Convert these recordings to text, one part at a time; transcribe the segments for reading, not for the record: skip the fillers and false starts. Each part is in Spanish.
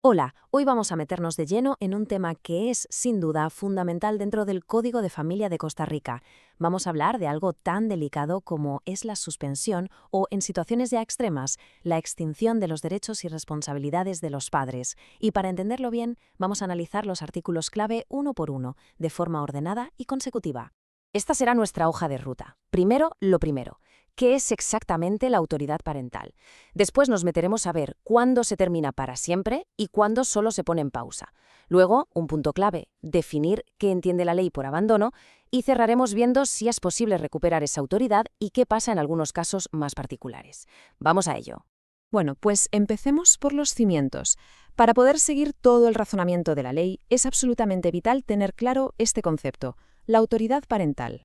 Hola, hoy vamos a meternos de lleno en un tema que es, sin duda, fundamental dentro del Código de Familia de Costa Rica. Vamos a hablar de algo tan delicado como es la suspensión o, en situaciones ya extremas, la extinción de los derechos y responsabilidades de los padres. Y para entenderlo bien, vamos a analizar los artículos clave uno por uno, de forma ordenada y consecutiva. Esta será nuestra hoja de ruta. Primero, lo primero. ¿Qué es exactamente la autoridad parental? Después nos meteremos a ver cuándo se termina para siempre y cuándo solo se pone en pausa. Luego, un punto clave, definir qué entiende la ley por abandono y cerraremos viendo si es posible recuperar esa autoridad y qué pasa en algunos casos más particulares. Vamos a ello. Bueno, pues empecemos por los cimientos. Para poder seguir todo el razonamiento de la ley, es absolutamente vital tener claro este concepto, la autoridad parental.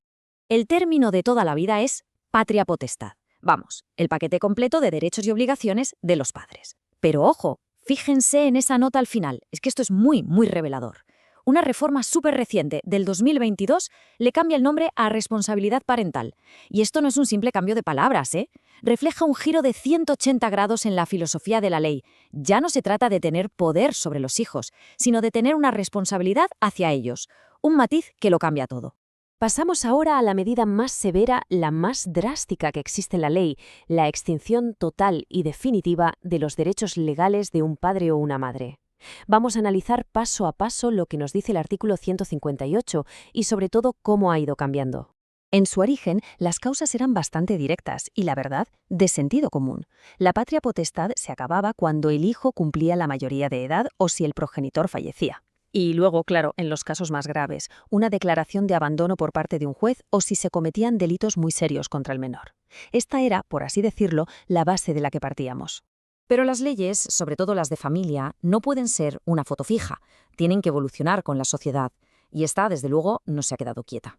El término de toda la vida es patria potestad. Vamos, el paquete completo de derechos y obligaciones de los padres. Pero ojo, fíjense en esa nota al final, es que esto es muy revelador. Una reforma súper reciente del 2022 le cambia el nombre a responsabilidad parental. Y esto no es un simple cambio de palabras, ¿eh? Refleja un giro de 180 grados en la filosofía de la ley. Ya no se trata de tener poder sobre los hijos, sino de tener una responsabilidad hacia ellos. Un matiz que lo cambia todo. Pasamos ahora a la medida más severa, la más drástica que existe en la ley, la extinción total y definitiva de los derechos legales de un padre o una madre. Vamos a analizar paso a paso lo que nos dice el artículo 158 y sobre todo cómo ha ido cambiando. En su origen, las causas eran bastante directas y, la verdad, de sentido común. La patria potestad se acababa cuando el hijo cumplía la mayoría de edad o si el progenitor fallecía. Y luego, claro, en los casos más graves, una declaración de abandono por parte de un juez o si se cometían delitos muy serios contra el menor. Esta era, por así decirlo, la base de la que partíamos. Pero las leyes, sobre todo las de familia, no pueden ser una foto fija, tienen que evolucionar con la sociedad, y esta, desde luego, no se ha quedado quieta.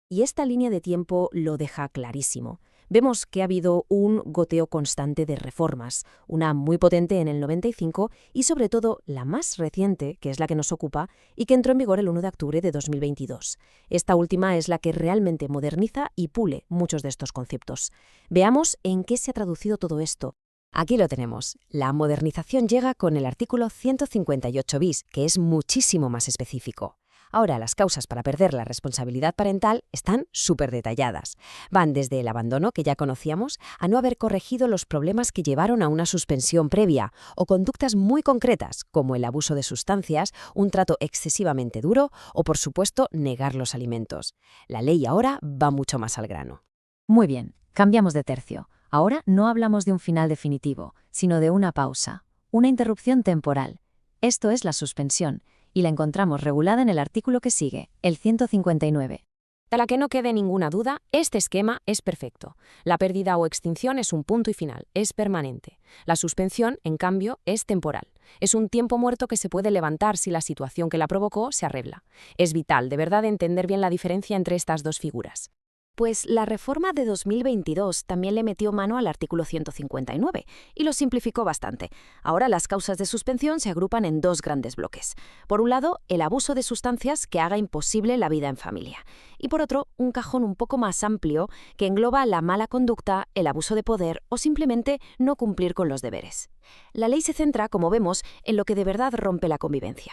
Y esta línea de tiempo lo deja clarísimo. Vemos que ha habido un goteo constante de reformas, una muy potente en el 95 y sobre todo la más reciente, que es la que nos ocupa, y que entró en vigor el 1 de octubre de 2022. Esta última es la que realmente moderniza y pule muchos de estos conceptos. Veamos en qué se ha traducido todo esto. Aquí lo tenemos. La modernización llega con el artículo 158 bis, que es muchísimo más específico. Ahora, las causas para perder la responsabilidad parental están súper detalladas. Van desde el abandono, que ya conocíamos, a no haber corregido los problemas que llevaron a una suspensión previa, o conductas muy concretas, como el abuso de sustancias, un trato excesivamente duro o, por supuesto, negar los alimentos. La ley ahora va mucho más al grano. Muy bien, cambiamos de tercio. Ahora no hablamos de un final definitivo, sino de una pausa, una interrupción temporal. Esto es la suspensión, y la encontramos regulada en el artículo que sigue, el 159. Para que no quede ninguna duda, este esquema es perfecto. La pérdida o extinción es un punto y final, es permanente. La suspensión, en cambio, es temporal. Es un tiempo muerto que se puede levantar si la situación que la provocó se arregla. Es vital, de verdad, entender bien la diferencia entre estas dos figuras. Pues la reforma de 2022 también le metió mano al artículo 159 y lo simplificó bastante. Ahora las causas de suspensión se agrupan en dos grandes bloques. Por un lado, el abuso de sustancias que haga imposible la vida en familia. Y por otro, un cajón un poco más amplio que engloba la mala conducta, el abuso de poder o simplemente no cumplir con los deberes. La ley se centra, como vemos, en lo que de verdad rompe la convivencia.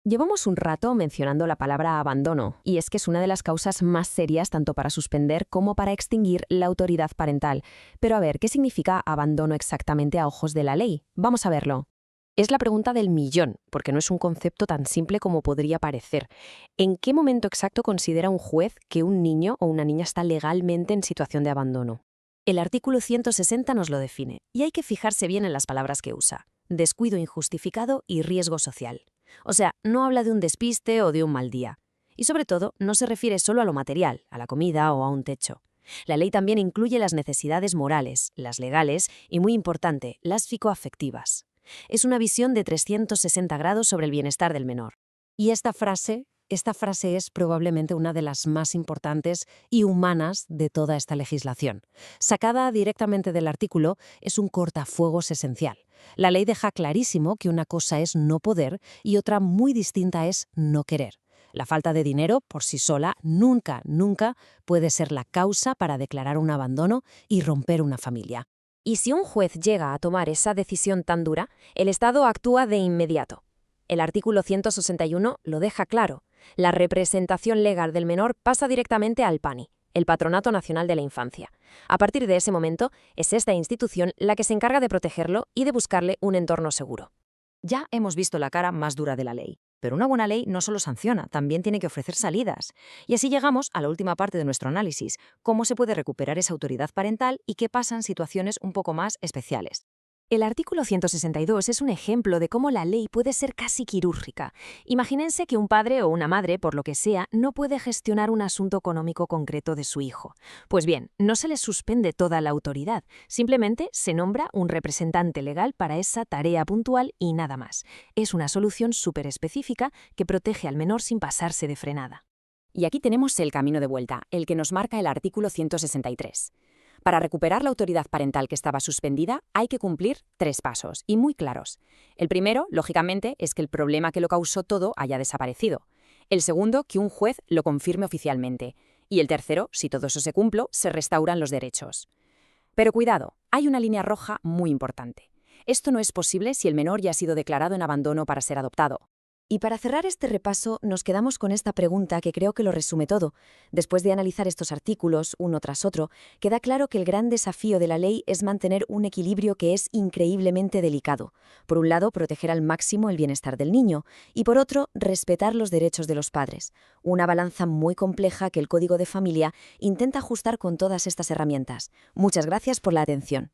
Llevamos un rato mencionando la palabra abandono, y es que es una de las causas más serias tanto para suspender como para extinguir la autoridad parental. Pero a ver, ¿qué significa abandono exactamente a ojos de la ley? Vamos a verlo. Es la pregunta del millón, porque no es un concepto tan simple como podría parecer. ¿En qué momento exacto considera un juez que un niño o una niña está legalmente en situación de abandono? El artículo 160 nos lo define, y hay que fijarse bien en las palabras que usa. Descuido injustificado y riesgo social. O sea, no habla de un despiste o de un mal día. Y sobre todo, no se refiere solo a lo material, a la comida o a un techo. La ley también incluye las necesidades morales, las legales y, muy importante, las psicoafectivas. Es una visión de 360 grados sobre el bienestar del menor. Y esta frase es probablemente una de las más importantes y humanas de toda esta legislación. Sacada directamente del artículo, es un cortafuegos esencial. La ley deja clarísimo que una cosa es no poder y otra muy distinta es no querer. La falta de dinero, por sí sola, nunca puede ser la causa para declarar un abandono y romper una familia. Y si un juez llega a tomar esa decisión tan dura, el Estado actúa de inmediato. El artículo 161 lo deja claro. La representación legal del menor pasa directamente al PANI, el Patronato Nacional de la Infancia. A partir de ese momento, es esta institución la que se encarga de protegerlo y de buscarle un entorno seguro. Ya hemos visto la cara más dura de la ley, pero una buena ley no solo sanciona, también tiene que ofrecer salidas. Y así llegamos a la última parte de nuestro análisis, cómo se puede recuperar esa autoridad parental y qué pasa en situaciones un poco más especiales. El artículo 162 es un ejemplo de cómo la ley puede ser casi quirúrgica. Imagínense que un padre o una madre, por lo que sea, no puede gestionar un asunto económico concreto de su hijo. Pues bien, no se les suspende toda la autoridad, simplemente se nombra un representante legal para esa tarea puntual y nada más. Es una solución súper específica que protege al menor sin pasarse de frenada. Y aquí tenemos el camino de vuelta, el que nos marca el artículo 163. Para recuperar la autoridad parental que estaba suspendida, hay que cumplir 3 pasos, y muy claros. El primero, lógicamente, es que el problema que lo causó todo haya desaparecido. El segundo, que un juez lo confirme oficialmente. Y el tercero, si todo eso se cumple, se restauran los derechos. Pero cuidado, hay una línea roja muy importante. Esto no es posible si el menor ya ha sido declarado en abandono para ser adoptado. Y para cerrar este repaso, nos quedamos con esta pregunta que creo que lo resume todo. Después de analizar estos artículos, uno tras otro, queda claro que el gran desafío de la ley es mantener un equilibrio que es increíblemente delicado. Por un lado, proteger al máximo el bienestar del niño, y por otro, respetar los derechos de los padres. Una balanza muy compleja que el Código de Familia intenta ajustar con todas estas herramientas. Muchas gracias por la atención.